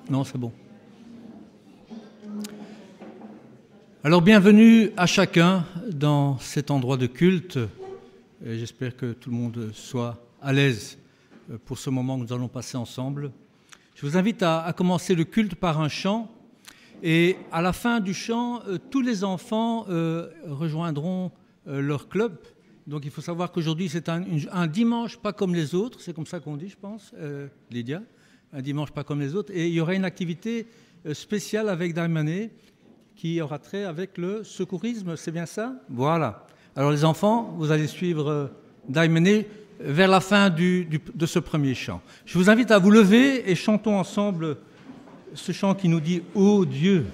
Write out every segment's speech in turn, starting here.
Non, c'est bon. Alors, bienvenue à chacun dans cet endroit de culte. Et j'espère que tout le monde soit à l'aise pour ce moment que nous allons passer ensemble. Je vous invite à commencer le culte par un chant. Et à la fin du chant, tous les enfants rejoindront leur club. Donc il faut savoir qu'aujourd'hui, c'est un dimanche pas comme les autres. C'est comme ça qu'on dit, je pense, Lydia. Un dimanche pas comme les autres. Et il y aura une activité spéciale avec Daimané qui aura trait avec le secourisme. C'est bien ça? Voilà. Alors les enfants, vous allez suivre Daimané vers la fin de ce premier chant. Je vous invite à vous lever et chantons ensemble ce chant qui nous dit « Ô Dieu ».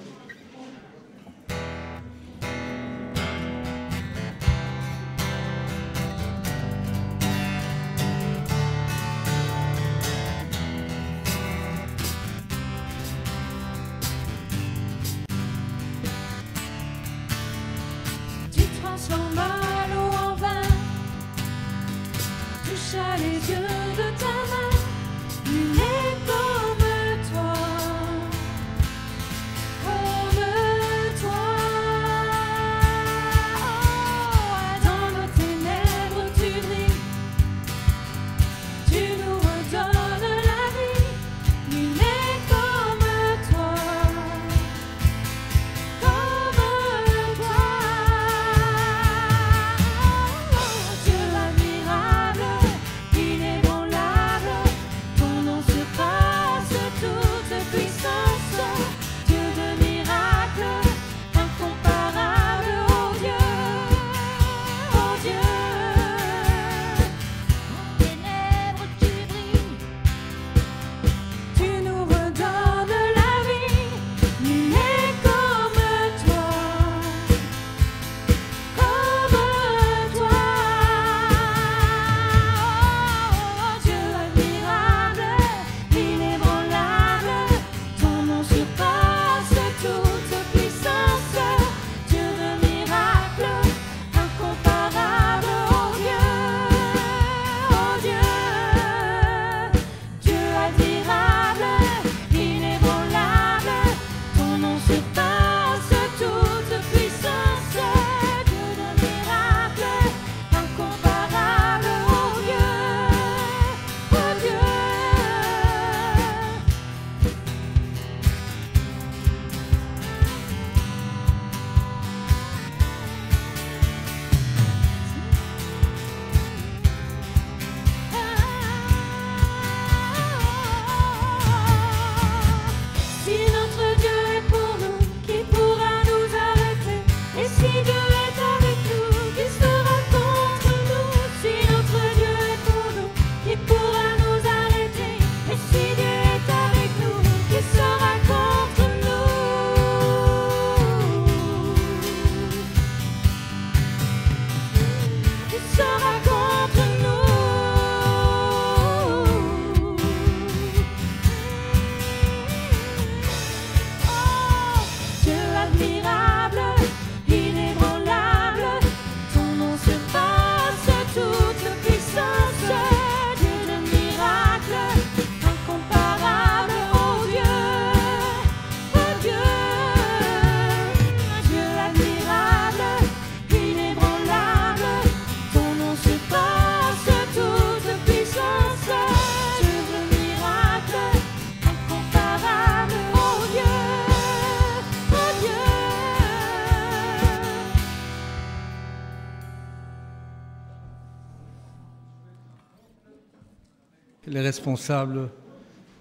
Les responsables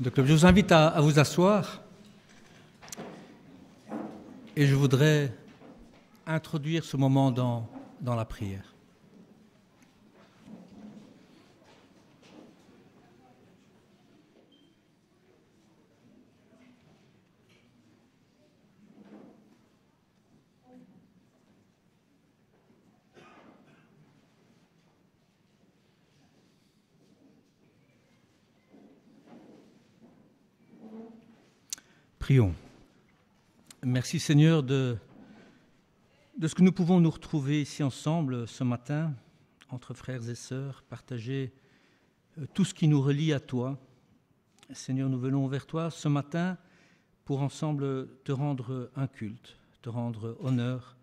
de club. Je vous invite à vous asseoir et je voudrais introduire ce moment dans la prière. Prions. Merci Seigneur de ce que nous pouvons nous retrouver ici ensemble ce matin, entre frères et sœurs, partager tout ce qui nous relie à toi. Seigneur, nous venons vers toi ce matin pour ensemble te rendre un culte, te rendre honneur.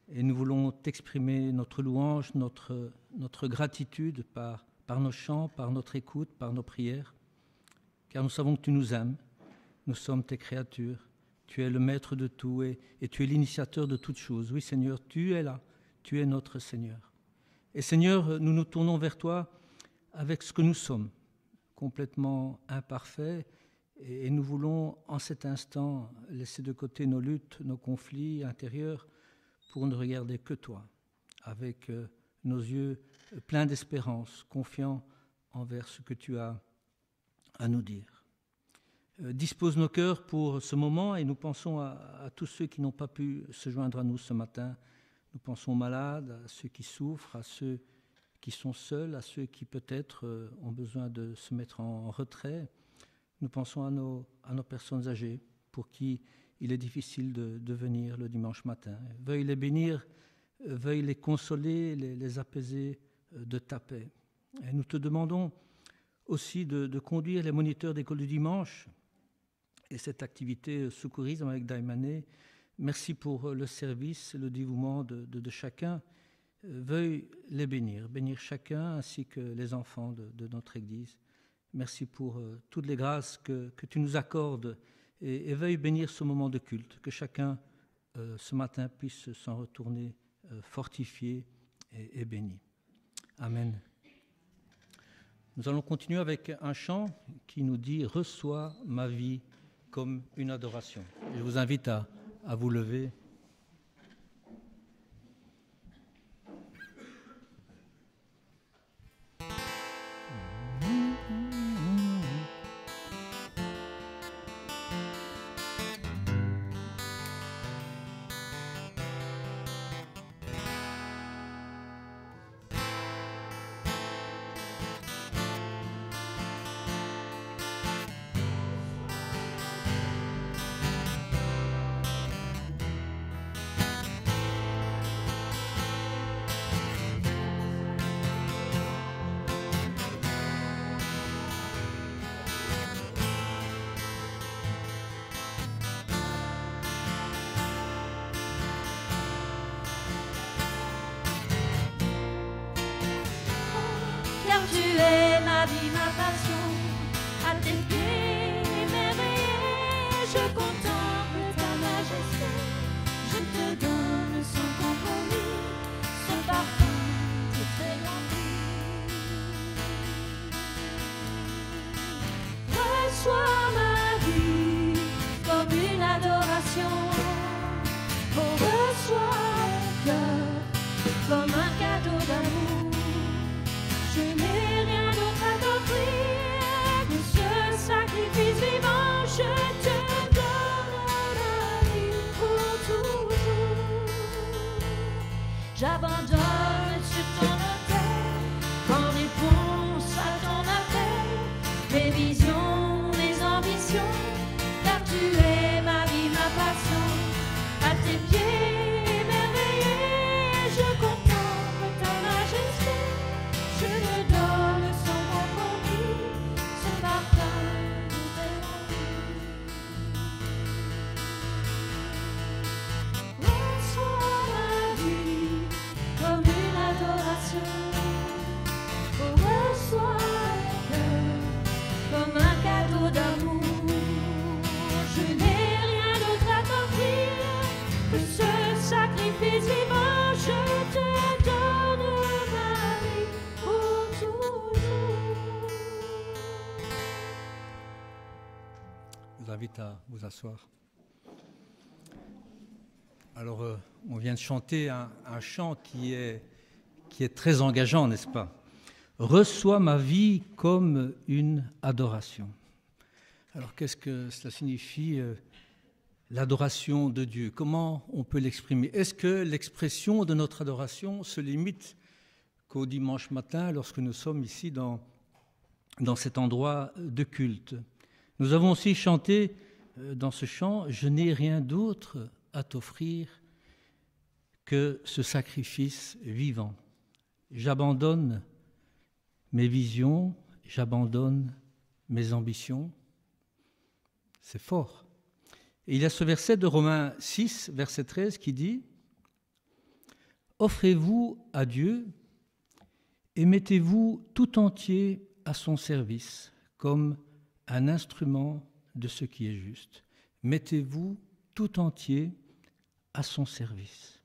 Et nous voulons t'exprimer notre louange, notre gratitude par nos chants, par notre écoute, par nos prières. Car nous savons que tu nous aimes, nous sommes tes créatures. Tu es le maître de tout et tu es l'initiateur de toutes choses. Oui, Seigneur, tu es là, tu es notre Seigneur. Et Seigneur, nous nous tournons vers toi avec ce que nous sommes, complètement imparfaits, et nous voulons en cet instant laisser de côté nos luttes, nos conflits intérieurs, pour ne regarder que toi, avec nos yeux pleins d'espérance, confiants envers ce que tu as à nous dire. Dispose nos cœurs pour ce moment et nous pensons à tous ceux qui n'ont pas pu se joindre à nous ce matin. Nous pensons aux malades, à ceux qui souffrent, à ceux qui sont seuls, à ceux qui peut-être ont besoin de se mettre en retrait. Nous pensons à nos personnes âgées pour qui il est difficile de venir le dimanche matin. Veuille les bénir, veuille les consoler, les apaiser de ta paix. Et nous te demandons aussi de conduire les moniteurs d'école du dimanche et cette activité secourisme avec Daïmané. Merci pour le service et le dévouement de chacun. Veuille les bénir chacun ainsi que les enfants de notre Église. Merci pour toutes les grâces que tu nous accordes et veuille bénir ce moment de culte, que chacun ce matin puisse s'en retourner fortifié et béni. Amen. Nous allons continuer avec un chant qui nous dit « Reçois ma vie comme une adoration ». Je vous invite à vous lever. Tu es ma vie, ma passion, à tes pieds émerveillés, je contemple ta majesté, je te donne sans compromis, ce parfum de très grande vie. Reçois ma vie comme une adoration, oh, reçois mon cœur comme un cadeau d'amour. Je n'ai rien d'autre à t'offrir que ce sacrifice vivant. Je te donne ma vie pour toujours. J'abandonne sur ton autel en réponse à ton appel mes visions, mes ambitions, car tu es ma vie, ma passion. À tes pieds émerveillés, je contemple ta majesté. Je te donne sans compromis ce parfum de tes envies. Reçois ma vie comme une adoration. Oh, reçois mon cœur comme un cadeau d'amour. Je n'ai rien d'autre à t'offrir que ce sacrifice vivant. Je te donne ma vie pour toujours. Je vous invite à vous asseoir. Alors, on vient de chanter un chant qui est très engageant, n'est-ce pas? Reçois ma vie comme une adoration. Alors, qu'est-ce que cela signifie, l'adoration de Dieu? Comment on peut l'exprimer? Est-ce que l'expression de notre adoration se limite qu'au dimanche matin, lorsque nous sommes ici dans cet endroit de culte? Nous avons aussi chanté dans ce chant « Je n'ai rien d'autre à t'offrir que ce sacrifice vivant. J'abandonne mes visions j'abandonne mes ambitions. C'est fort. Et il y a ce verset de Romains 6, verset 13, qui dit « Offrez-vous à Dieu et mettez-vous tout entier à son service, comme un instrument de ce qui est juste. Mettez-vous tout entier à son service. »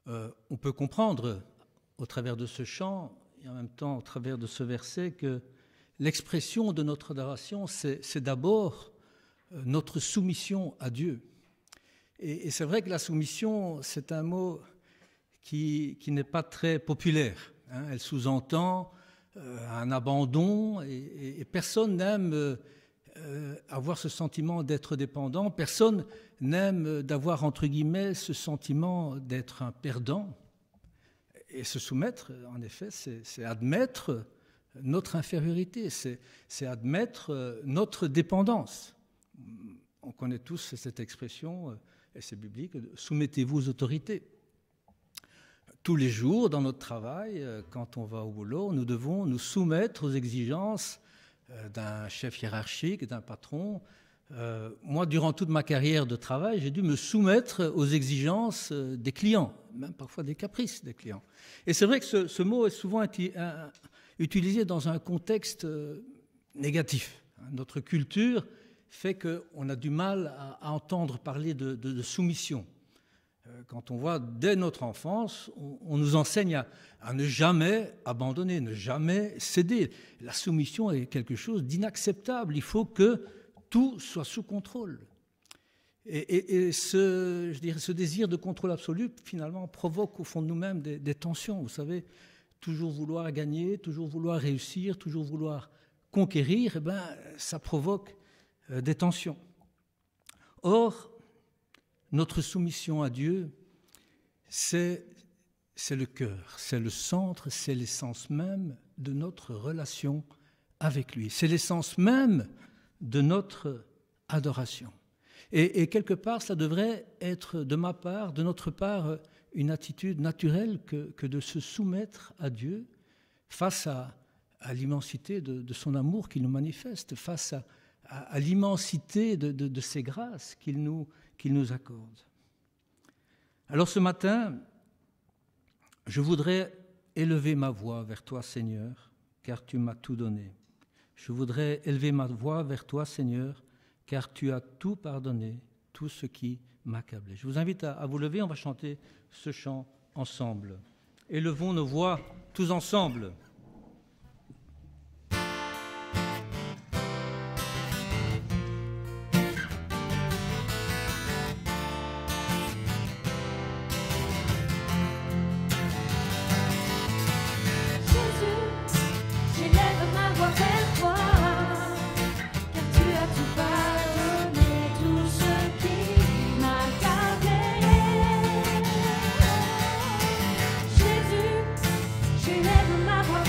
On peut comprendre au travers de ce chant et en même temps au travers de ce verset que l'expression de notre adoration, c'est d'abord notre soumission à Dieu. Et c'est vrai que la soumission, c'est un mot qui n'est pas très populaire. Elle sous-entend un abandon et personne n'aime avoir ce sentiment d'être dépendant. Personne n'aime d'avoir, entre guillemets, ce sentiment d'être un perdant. Et se soumettre, en effet, c'est admettre notre infériorité, c'est admettre notre dépendance. On connaît tous cette expression, et c'est biblique, « soumettez-vous aux autorités ». Tous les jours, dans notre travail, quand on va au boulot, nous devons nous soumettre aux exigences d'un chef hiérarchique, d'un patron. Moi, durant toute ma carrière de travail, j'ai dû me soumettre aux exigences des clients, même parfois des caprices des clients. Et c'est vrai que ce mot est souvent utilisé dans un contexte négatif. Notre culture fait qu'on a du mal à entendre parler de soumission. Quand on voit dès notre enfance, on nous enseigne à ne jamais abandonner, ne jamais céder. La soumission est quelque chose d'inacceptable. Il faut que tout soit sous contrôle. Et ce désir de contrôle absolu, finalement, provoque au fond de nous-mêmes des tensions. Vous savez, toujours vouloir gagner, toujours vouloir réussir, toujours vouloir conquérir, eh bien, ça provoque des tensions. Or, notre soumission à Dieu, c'est le cœur, c'est le centre, c'est l'essence même de notre relation avec lui. C'est l'essence même de notre adoration. Et quelque part, ça devrait être de ma part, de notre part, une attitude naturelle que de se soumettre à Dieu face à l'immensité de son amour qu'il nous manifeste, face à l'immensité de ses grâces qu'il nous accorde. Alors ce matin, je voudrais élever ma voix vers toi, Seigneur, car tu m'as tout donné. Je voudrais élever ma voix vers toi, Seigneur, car tu as tout pardonné, tout ce qui m'accablait. Je vous invite à vous lever, on va chanter ce chant ensemble. Élevons nos voix tous ensemble. J'élève ma voix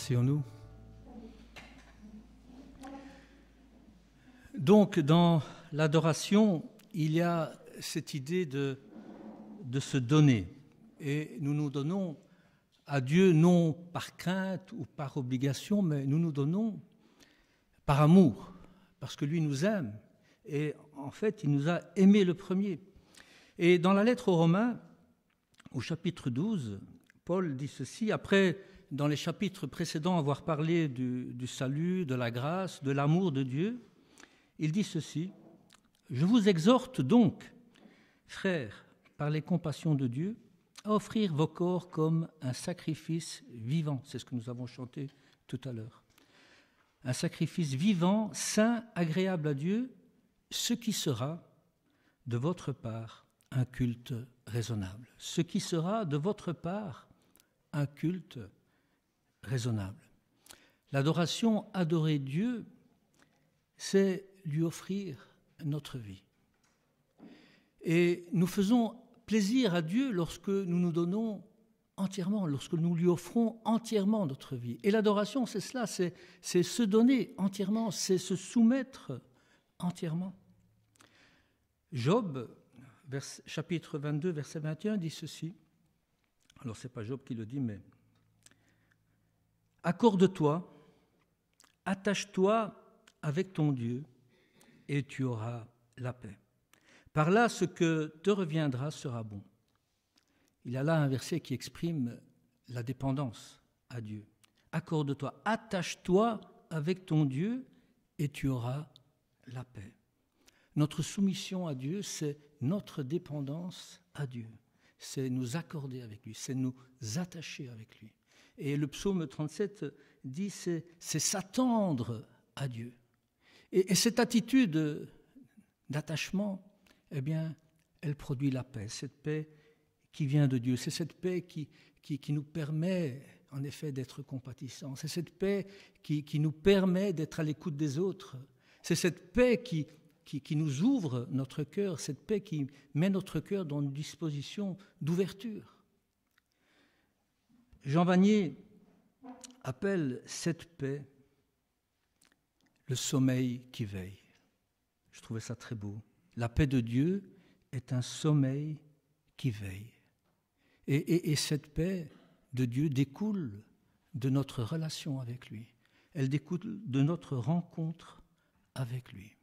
Asseyons-nous. Donc, dans l'adoration, il y a cette idée de se donner. Et nous nous donnons à Dieu non par crainte ou par obligation, mais nous nous donnons par amour, parce que lui nous aime. Et en fait, il nous a aimés le premier. Et dans la lettre aux Romains, au chapitre 12, Paul dit ceci, après, dans les chapitres précédents, avoir parlé du salut, de la grâce, de l'amour de Dieu, il dit ceci, « Je vous exhorte donc, frères, par les compassions de Dieu, à offrir vos corps comme un sacrifice vivant. » C'est ce que nous avons chanté tout à l'heure. Un sacrifice vivant, saint, agréable à Dieu, ce qui sera de votre part un culte raisonnable. Ce qui sera de votre part un culte raisonnable. L'adoration, adorer Dieu, c'est lui offrir notre vie. Et nous faisons plaisir à Dieu lorsque nous nous donnons entièrement, lorsque nous lui offrons entièrement notre vie. Et l'adoration, c'est cela, c'est se donner entièrement, c'est se soumettre entièrement. Job, chapitre 22, verset 21, dit ceci. Alors, ce n'est pas Job qui le dit, mais « Accorde-toi, attache-toi avec ton Dieu, et tu auras la paix. Par là, ce que te reviendra sera bon. » Il y a là un verset qui exprime la dépendance à Dieu. Accorde-toi, attache-toi avec ton Dieu, et tu auras la paix. Notre soumission à Dieu, c'est notre dépendance à Dieu. C'est nous accorder avec lui, c'est nous attacher avec lui. Et le psaume 37 dit, c'est s'attendre à Dieu. Et cette attitude d'attachement, eh bien, elle produit la paix, cette paix qui vient de Dieu. C'est cette paix qui nous permet, en effet, d'être compatissants. C'est cette paix qui nous permet d'être à l'écoute des autres. C'est cette paix qui nous ouvre notre cœur, cette paix qui met notre cœur dans une disposition d'ouverture. Jean Vanier appelle cette paix le sommeil qui veille. Je trouvais ça très beau. La paix de Dieu est un sommeil qui veille. Et cette paix de Dieu découle de notre relation avec lui. Elle découle de notre rencontre avec lui.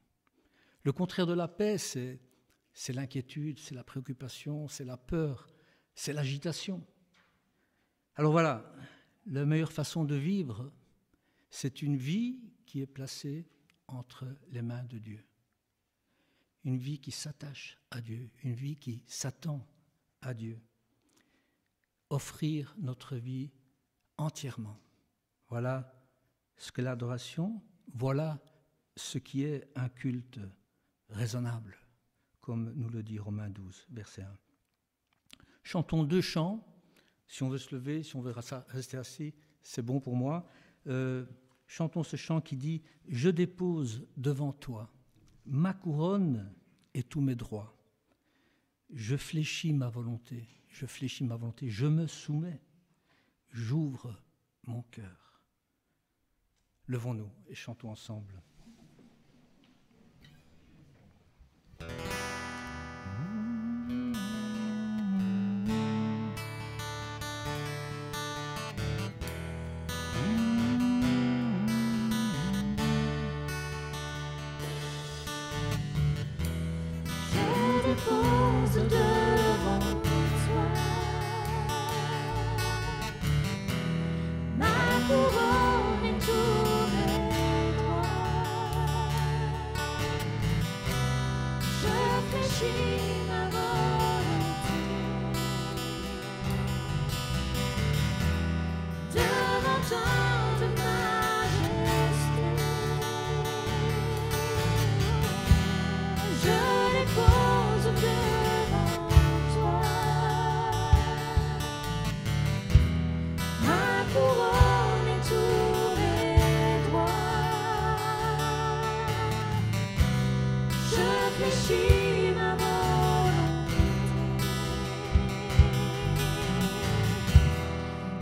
Le contraire de la paix, c'est l'inquiétude, c'est la préoccupation, c'est la peur, c'est l'agitation. Alors voilà, la meilleure façon de vivre, c'est une vie qui est placée entre les mains de Dieu. Une vie qui s'attache à Dieu, une vie qui s'attend à Dieu. Offrir notre vie entièrement. Voilà ce que l'adoration, voilà ce qui est un culte raisonnable, comme nous le dit Romains 12, verset 1. Chantons 2 chants. Si on veut se lever, si on veut rester assis, c'est bon pour moi. Chantons ce chant qui dit « Je dépose devant toi ma couronne et tous mes droits. Je fléchis ma volonté, je me soumets, j'ouvre mon cœur. » Levons-nous et chantons ensemble.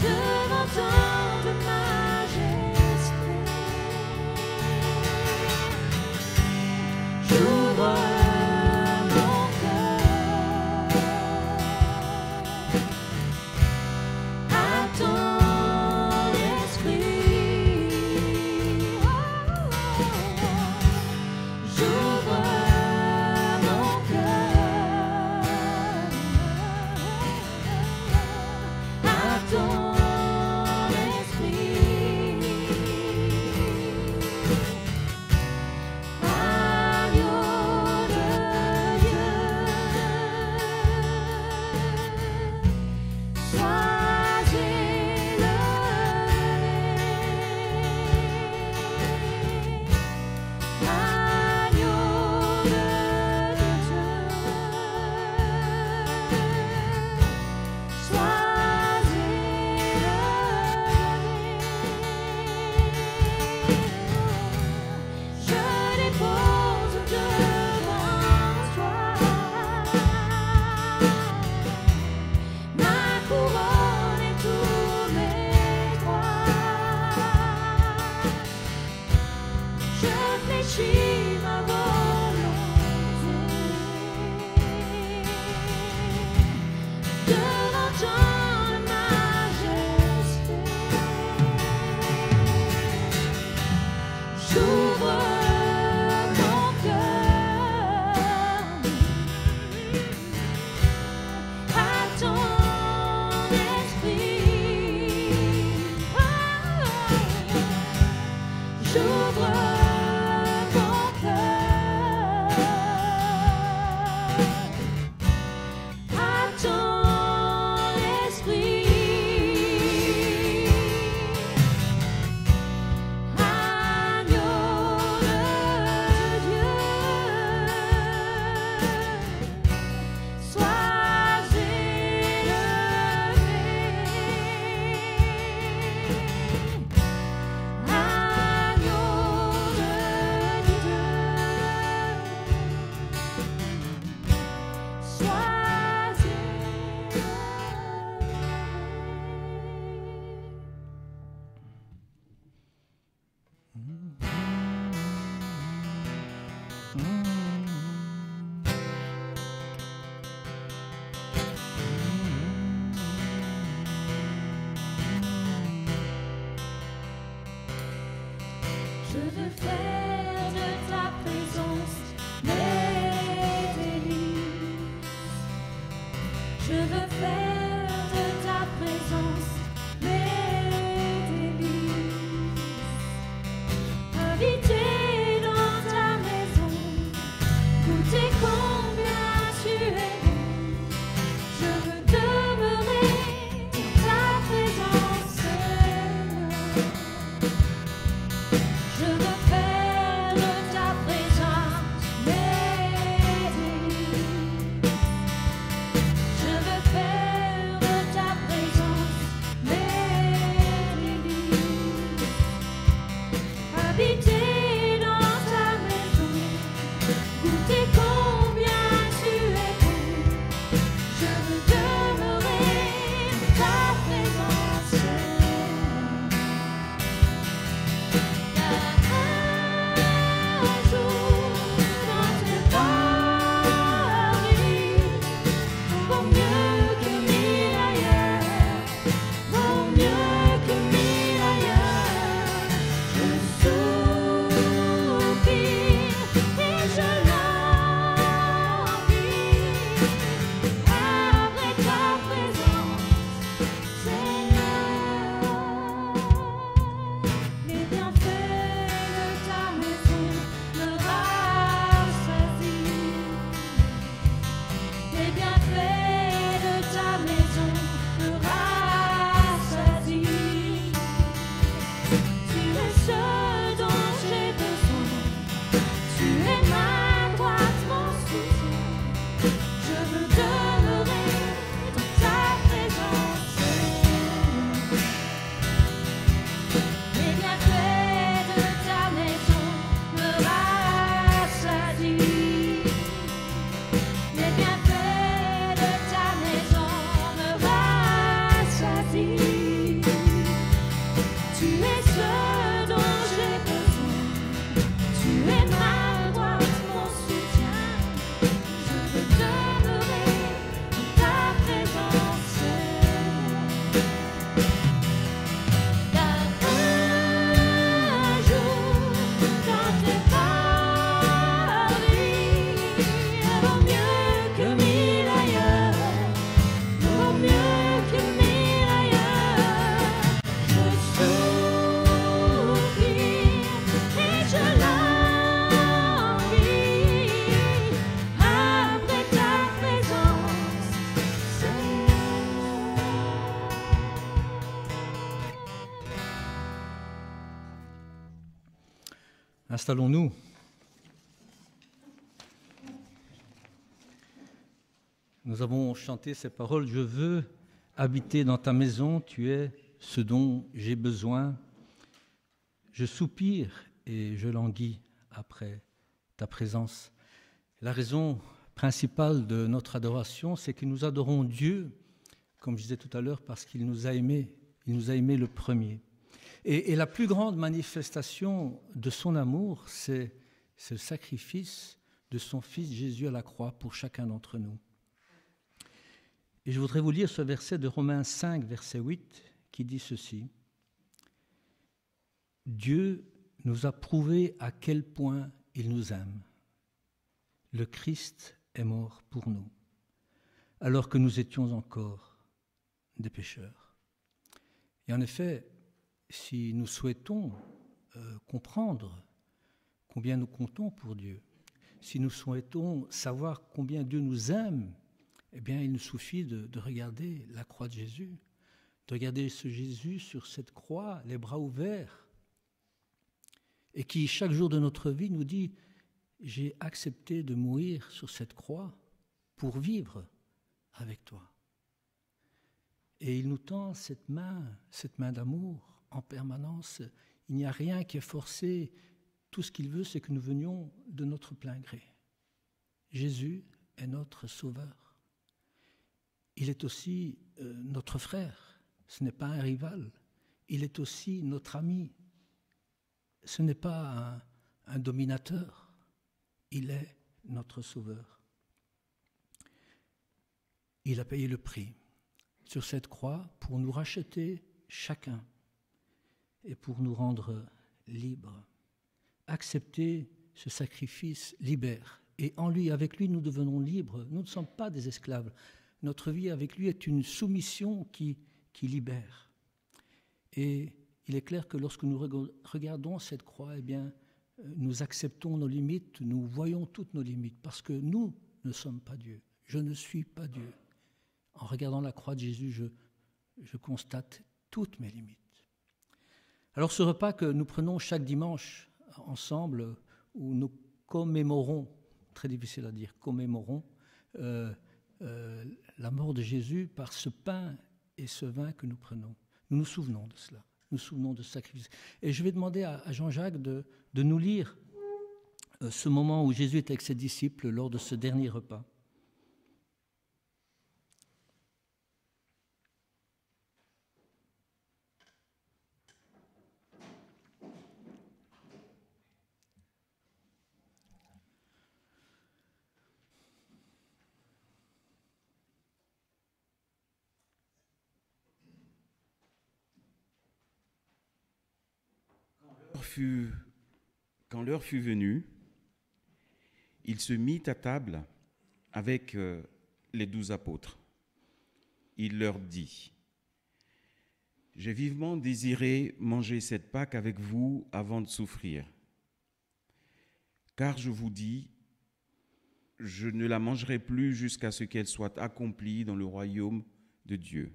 Devant tant de majesté, Installons-nous. Nous avons chanté ces paroles. Je veux habiter dans ta maison, tu es ce dont j'ai besoin. Je soupire et je languis après ta présence. La raison principale de notre adoration, c'est que nous adorons Dieu, comme je disais tout à l'heure, parce qu'il nous a aimés. Il nous a aimés le premier. Et la plus grande manifestation de son amour, c'est le sacrifice de son Fils Jésus à la croix pour chacun d'entre nous. Et je voudrais vous lire ce verset de Romains 5, verset 8, qui dit ceci. « Dieu nous a prouvé à quel point il nous aime. Le Christ est mort pour nous, alors que nous étions encore des pécheurs. » Et en effet, si nous souhaitons comprendre combien nous comptons pour Dieu, si nous souhaitons savoir combien Dieu nous aime, eh bien, il nous suffit de regarder la croix de Jésus, de regarder ce Jésus sur cette croix, les bras ouverts, et qui, chaque jour de notre vie, nous dit « J'ai accepté de mourir sur cette croix pour vivre avec toi. » Et il nous tend cette main d'amour en permanence. Il n'y a rien qui est forcé. Tout ce qu'il veut, c'est que nous venions de notre plein gré. Jésus est notre Sauveur. Il est aussi notre frère. Ce n'est pas un rival. Il est aussi notre ami. Ce n'est pas un dominateur. Il est notre Sauveur. Il a payé le prix sur cette croix pour nous racheter chacun et pour nous rendre libres. Accepter ce sacrifice libère. Et en lui, avec lui, nous devenons libres. Nous ne sommes pas des esclaves. Notre vie avec lui est une soumission qui libère. Et il est clair que lorsque nous regardons cette croix, eh bien, nous acceptons nos limites, nous voyons toutes nos limites, parce que nous ne sommes pas Dieu. Je ne suis pas Dieu. En regardant la croix de Jésus, je constate toutes mes limites. Alors ce repas que nous prenons chaque dimanche ensemble, où nous commémorons, très difficile à dire, commémorons la mort de Jésus par ce pain et ce vin que nous prenons. Nous nous souvenons de cela, nous nous souvenons de ce sacrifice. Et je vais demander à Jean-Jacques de nous lire ce moment où Jésus était avec ses disciples lors de ce dernier repas. Quand l'heure fut venue, il se mit à table avec les 12 apôtres. Il leur dit : « J'ai vivement désiré manger cette Pâque avec vous avant de souffrir. Car je vous dis, je ne la mangerai plus jusqu'à ce qu'elle soit accomplie dans le royaume de Dieu. »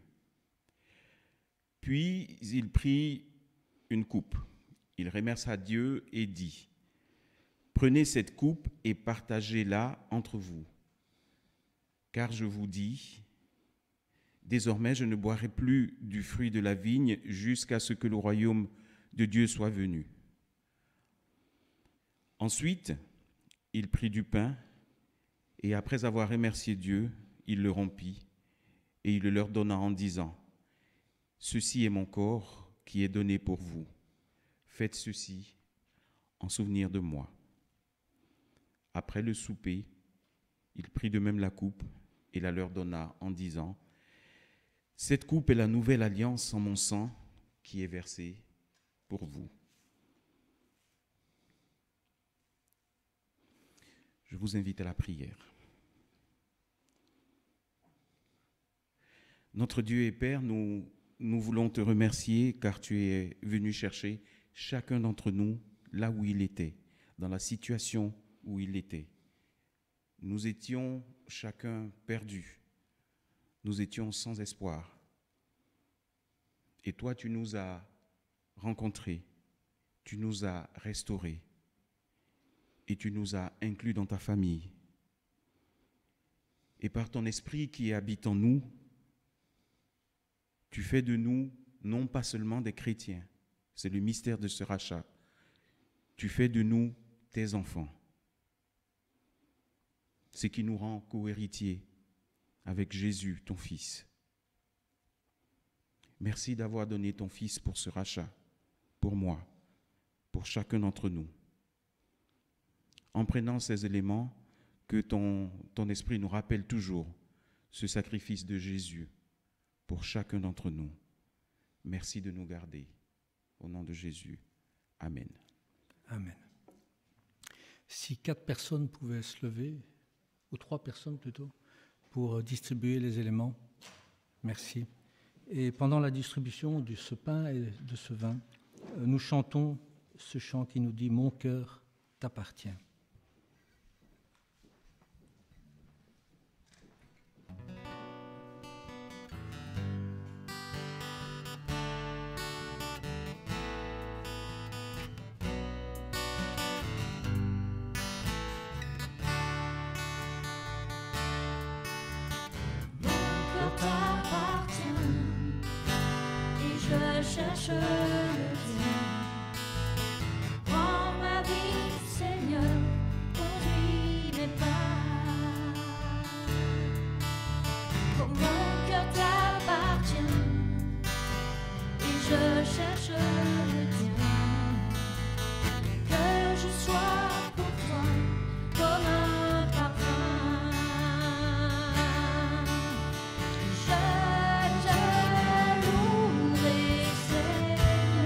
Puis il prit une coupe. Il remercia Dieu et dit : « Prenez cette coupe et partagez-la entre vous. Car je vous dis, désormais je ne boirai plus du fruit de la vigne jusqu'à ce que le royaume de Dieu soit venu. » Ensuite, il prit du pain et après avoir remercié Dieu, il le rompit et il le leur donna en disant : « Ceci est mon corps qui est donné pour vous. Faites ceci en souvenir de moi. » Après le souper, il prit de même la coupe et la leur donna en disant : « Cette coupe est la nouvelle alliance en mon sang qui est versée pour vous. » Je vous invite à la prière. Notre Dieu et Père, nous voulons te remercier car tu es venu chercher chacun d'entre nous là où il était, dans la situation où il était. Nous étions chacun perdus. Nous étions sans espoir. Et toi, tu nous as rencontrés. Tu nous as restaurés. et tu nous as inclus dans ta famille. Et par ton esprit qui habite en nous, tu fais de nous non pas seulement des chrétiens, c'est le mystère de ce rachat. Tu fais de nous tes enfants, ce qui nous rend co-héritiers avec Jésus, ton Fils. Merci d'avoir donné ton Fils pour ce rachat, pour moi, pour chacun d'entre nous. En prenant ces éléments, que ton esprit nous rappelle toujours ce sacrifice de Jésus pour chacun d'entre nous. Merci de nous garder. Au nom de Jésus. Amen. Amen. Si 4 personnes pouvaient se lever, ou 3 personnes plutôt, pour distribuer les éléments. Merci. Et pendant la distribution de ce pain et de ce vin, nous chantons ce chant qui nous dit « Mon cœur t'appartient ». Cherche le bien. Prends ma vie, Seigneur, conduis mes pas. Comme mon cœur t'appartient, et je cherche le bien. Que je sois pour toi comme un parfum. Je te louerai, Seigneur.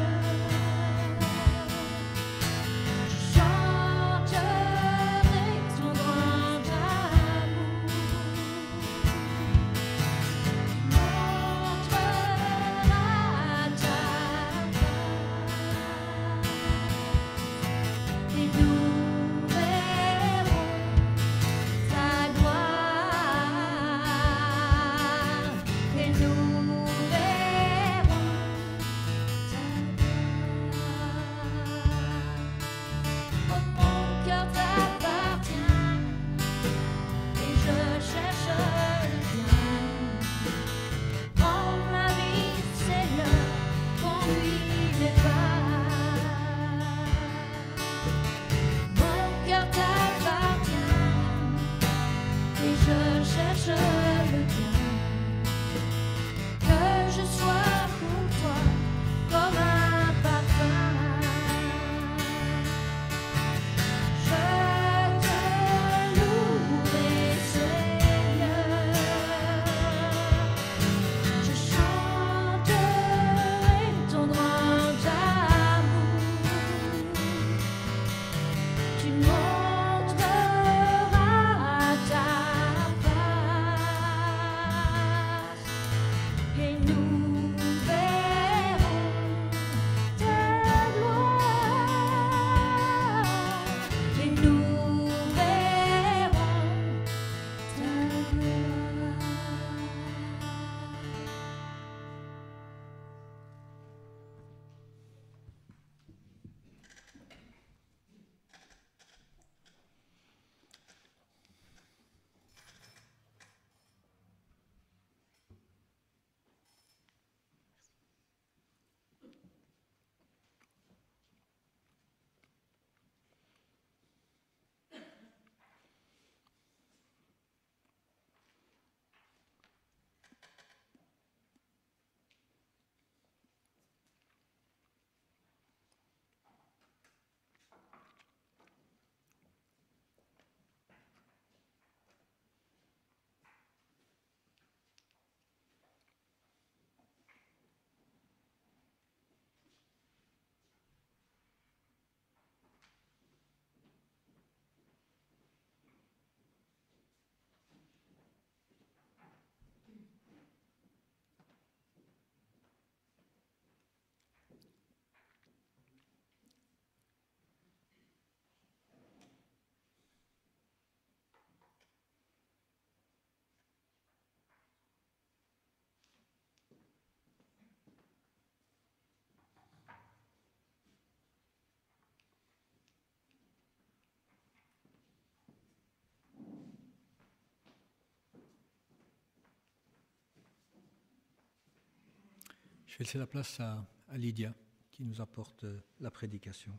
Je vais laisser la place à Lydia qui nous apporte la prédication.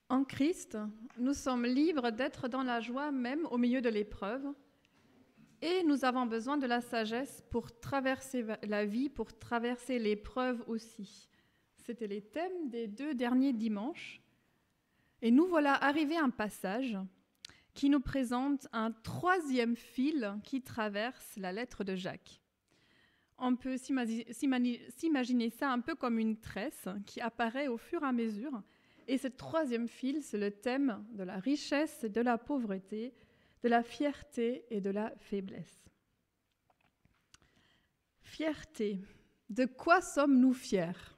En Christ, nous sommes libres d'être dans la joie même au milieu de l'épreuve et nous avons besoin de la sagesse pour traverser la vie, pour traverser l'épreuve aussi. C'était les thèmes des 2 derniers dimanches. Et nous voilà arrivés à un passage qui nous présente un 3e fil qui traverse la lettre de Jacques. On peut s'imaginer ça un peu comme une tresse qui apparaît au fur et à mesure. Et ce 3e fil, c'est le thème de la richesse et de la pauvreté, de la fierté et de la faiblesse. Fierté. De quoi sommes-nous fiers ?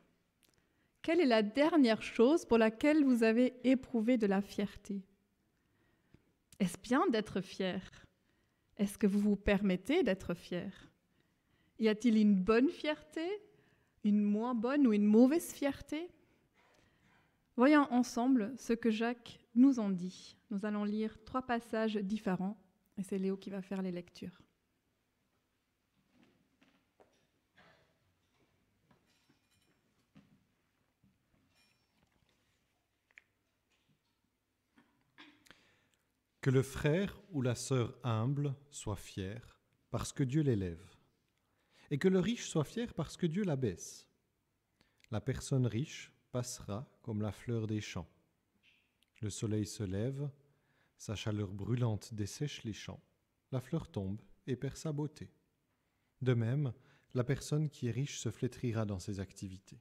Quelle est la dernière chose pour laquelle vous avez éprouvé de la fierté ? Est-ce bien d'être fier ? Est-ce que vous vous permettez d'être fier ? Y a-t-il une bonne fierté, une moins bonne ou une mauvaise fierté ? Voyons ensemble ce que Jacques nous en dit. Nous allons lire 3 passages différents et c'est Léo qui va faire les lectures. Que le frère ou la sœur humble soit fier parce que Dieu l'élève, et que le riche soit fier parce que Dieu l'abaisse. La personne riche passera comme la fleur des champs. Le soleil se lève, sa chaleur brûlante dessèche les champs, la fleur tombe et perd sa beauté. De même, la personne qui est riche se flétrira dans ses activités.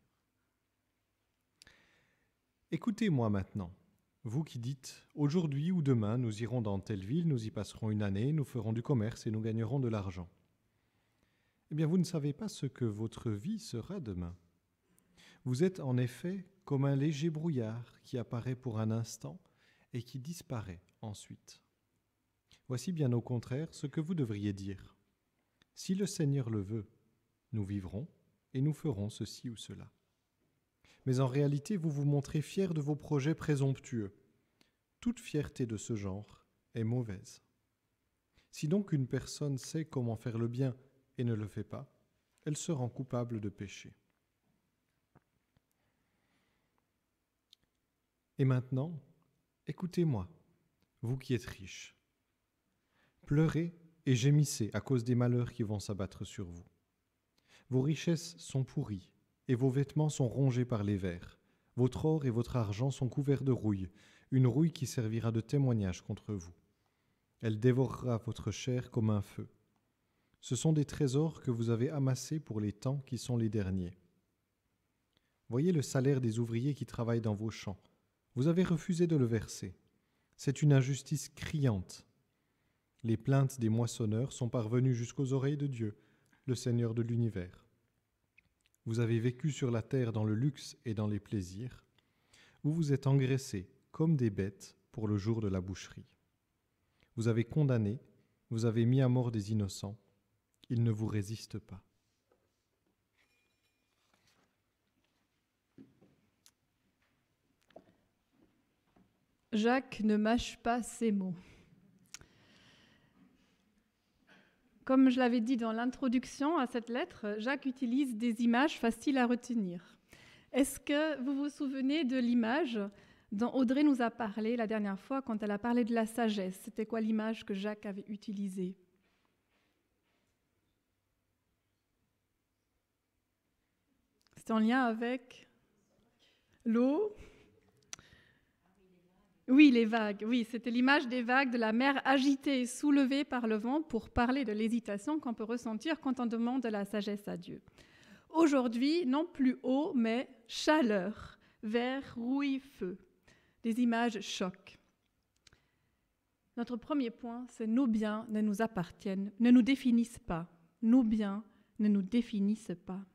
Écoutez-moi maintenant, vous qui dites « Aujourd'hui ou demain, nous irons dans telle ville, nous y passerons une année, nous ferons du commerce et nous gagnerons de l'argent. » Eh bien, vous ne savez pas ce que votre vie sera demain. Vous êtes en effet comme un léger brouillard qui apparaît pour un instant et qui disparaît ensuite. Voici bien au contraire ce que vous devriez dire. Si le Seigneur le veut, nous vivrons et nous ferons ceci ou cela. Mais en réalité, vous vous montrez fiers de vos projets présomptueux. Toute fierté de ce genre est mauvaise. Si donc une personne sait comment faire le bien et ne le fait pas, elle se rend coupable de péché. Et maintenant, écoutez-moi, vous qui êtes riches. Pleurez et gémissez à cause des malheurs qui vont s'abattre sur vous. Vos richesses sont pourries et vos vêtements sont rongés par les vers. Votre or et votre argent sont couverts de rouille, une rouille qui servira de témoignage contre vous. Elle dévorera votre chair comme un feu. Ce sont des trésors que vous avez amassés pour les temps qui sont les derniers. Voyez le salaire des ouvriers qui travaillent dans vos champs. Vous avez refusé de le verser. C'est une injustice criante. Les plaintes des moissonneurs sont parvenues jusqu'aux oreilles de Dieu, le Seigneur de l'univers. Vous avez vécu sur la terre dans le luxe et dans les plaisirs. Vous vous êtes engraissés comme des bêtes pour le jour de la boucherie. Vous avez condamné, vous avez mis à mort des innocents. Ils ne vous résistent pas. Jacques ne mâche pas ses mots. Comme je l'avais dit dans l'introduction à cette lettre, Jacques utilise des images faciles à retenir. Est-ce que vous vous souvenez de l'image dont Audrey nous a parlé la dernière fois quand elle a parlé de la sagesse? C'était quoi l'image que Jacques avait utilisée? C'était en lien avec l'eau. Oui, les vagues. Oui, c'était l'image des vagues, de la mer agitée et soulevée par le vent pour parler de l'hésitation qu'on peut ressentir quand on demande de la sagesse à Dieu. Aujourd'hui, non plus eau, mais chaleur, vert, rouille, feu. Des images choc. Notre premier point, c'est nos biens ne nous appartiennent, ne nous définissent pas. Nos biens ne nous définissent pas.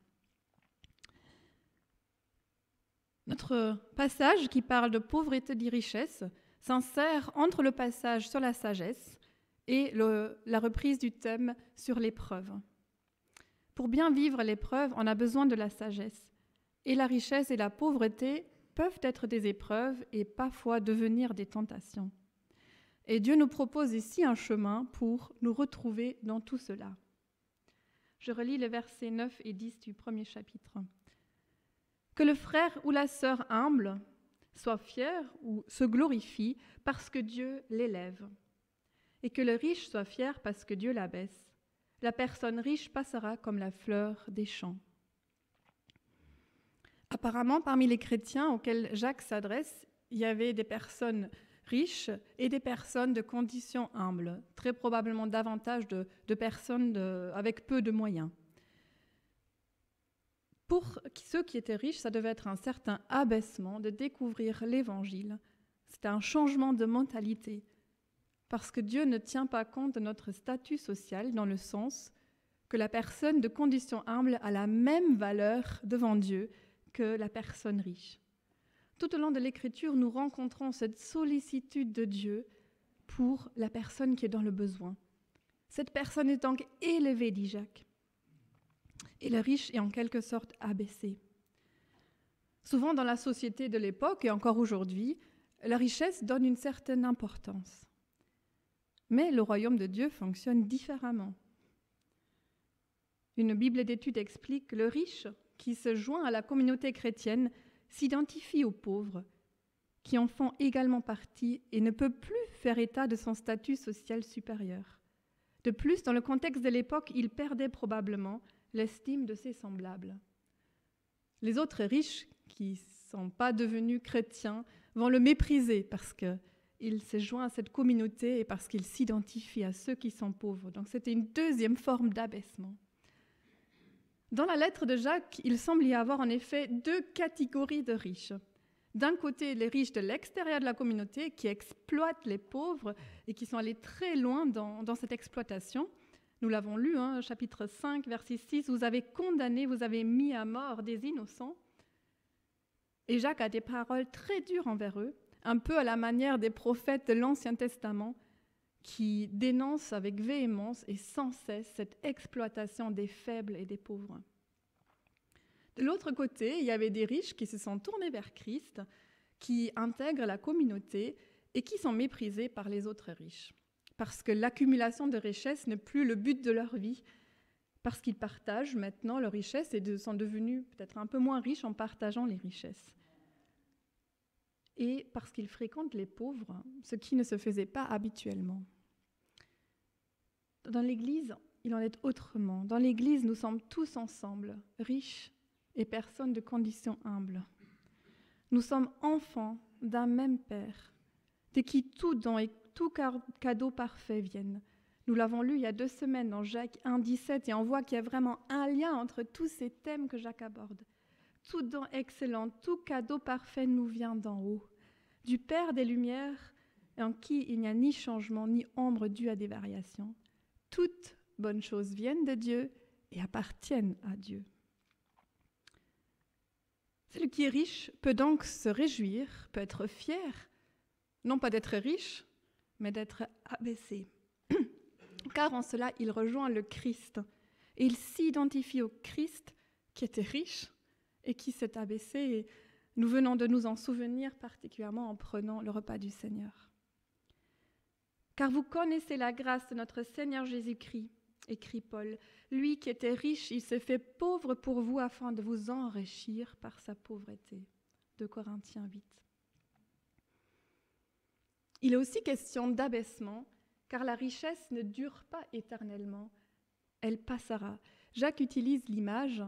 Notre passage qui parle de pauvreté et de richesse s'insère entre le passage sur la sagesse et la reprise du thème sur l'épreuve. Pour bien vivre l'épreuve, on a besoin de la sagesse. Et la richesse et la pauvreté peuvent être des épreuves et parfois devenir des tentations. Et Dieu nous propose ici un chemin pour nous retrouver dans tout cela. Je relis les versets 9 et 10 du premier chapitre. « Que le frère ou la sœur humble soit fier ou se glorifie parce que Dieu l'élève, et que le riche soit fier parce que Dieu l'abaisse. La personne riche passera comme la fleur des champs. » Apparemment, parmi les chrétiens auxquels Jacques s'adresse, il y avait des personnes riches et des personnes de conditions humbles, très probablement davantage de personnes avec peu de moyens. Pour ceux qui étaient riches, ça devait être un certain abaissement de découvrir l'Évangile. C'était un changement de mentalité, parce que Dieu ne tient pas compte de notre statut social dans le sens que la personne de condition humble a la même valeur devant Dieu que la personne riche. Tout au long de l'Écriture, nous rencontrons cette sollicitude de Dieu pour la personne qui est dans le besoin. Cette personne est donc élevée, dit Jacques, et le riche est en quelque sorte abaissé. Souvent dans la société de l'époque, et encore aujourd'hui, la richesse donne une certaine importance. Mais le royaume de Dieu fonctionne différemment. Une Bible d'études explique que le riche qui se joint à la communauté chrétienne s'identifie aux pauvres, qui en font également partie et ne peut plus faire état de son statut social supérieur. De plus, dans le contexte de l'époque, il perdait probablement l'estime de ses semblables. Les autres riches, qui ne sont pas devenus chrétiens, vont le mépriser parce qu'il se joint à cette communauté et parce qu'il s'identifie à ceux qui sont pauvres. Donc c'était une deuxième forme d'abaissement. Dans la lettre de Jacques, il semble y avoir en effet deux catégories de riches. D'un côté, les riches de l'extérieur de la communauté qui exploitent les pauvres et qui sont allés très loin dans cette exploitation. Nous l'avons lu, chapitre 5, verset 6, « Vous avez condamné, vous avez mis à mort des innocents. » Et Jacques a des paroles très dures envers eux, un peu à la manière des prophètes de l'Ancien Testament qui dénoncent avec véhémence et sans cesse cette exploitation des faibles et des pauvres. De l'autre côté, il y avait des riches qui se sont tournés vers Christ, qui intègrent la communauté et qui sont méprisés par les autres riches. Parce que l'accumulation de richesses n'est plus le but de leur vie, parce qu'ils partagent maintenant leurs richesses et sont devenus peut-être un peu moins riches en partageant les richesses. Et parce qu'ils fréquentent les pauvres, ce qui ne se faisait pas habituellement. Dans l'Église, il en est autrement. Dans l'Église, nous sommes tous ensemble, riches et personnes de condition humble. Nous sommes enfants d'un même Père, de qui tout don et tout cadeau parfait viennent. Nous l'avons lu il y a 2 semaines dans Jacques 1, 17, et on voit qu'il y a vraiment un lien entre tous ces thèmes que Jacques aborde. Tout don excellent, tout cadeau parfait nous vient d'en haut, du Père des Lumières, en qui il n'y a ni changement ni ombre due à des variations. Toutes bonnes choses viennent de Dieu et appartiennent à Dieu. Celui qui est riche peut donc se réjouir, peut être fier, non pas d'être riche, mais d'être abaissé. Car en cela, il rejoint le Christ. Et il s'identifie au Christ qui était riche et qui s'est abaissé. Et nous venons de nous en souvenir particulièrement en prenant le repas du Seigneur. Car vous connaissez la grâce de notre Seigneur Jésus-Christ, écrit Paul. Lui qui était riche, il s'est fait pauvre pour vous afin de vous enrichir par sa pauvreté. 2 Corinthiens 8. Il est aussi question d'abaissement, car la richesse ne dure pas éternellement, elle passera. Jacques utilise l'image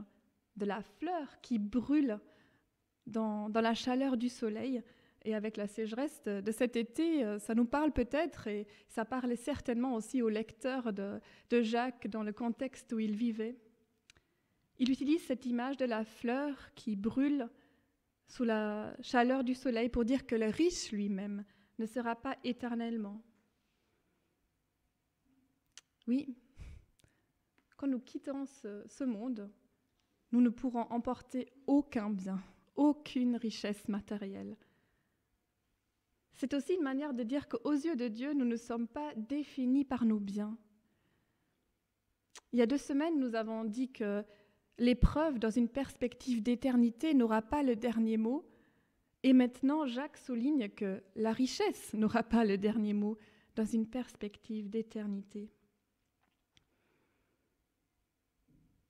de la fleur qui brûle dans la chaleur du soleil. Et avec la sécheresse de cet été, ça nous parle peut-être, et ça parlait certainement aussi aux lecteurs de Jacques dans le contexte où il vivait. Il utilise cette image de la fleur qui brûle sous la chaleur du soleil pour dire que le riche lui-même ne sera pas éternellement. Oui, quand nous quittons ce monde, nous ne pourrons emporter aucun bien, aucune richesse matérielle. C'est aussi une manière de dire qu'aux yeux de Dieu, nous ne sommes pas définis par nos biens. Il y a 2 semaines, nous avons dit que l'épreuve, dans une perspective d'éternité, n'aura pas le dernier mot. Et maintenant, Jacques souligne que la richesse n'aura pas le dernier mot dans une perspective d'éternité.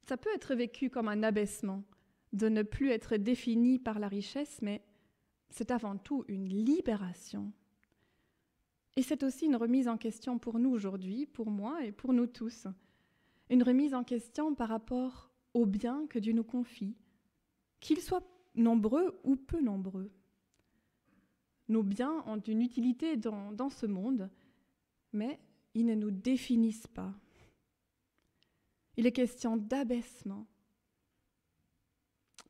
Ça peut être vécu comme un abaissement de ne plus être défini par la richesse, mais c'est avant tout une libération. Et c'est aussi une remise en question pour nous aujourd'hui, pour moi et pour nous tous. Une remise en question par rapport aux biens que Dieu nous confie, qu'ils soient nombreux ou peu nombreux. Nos biens ont une utilité dans ce monde, mais ils ne nous définissent pas. Il est question d'abaissement,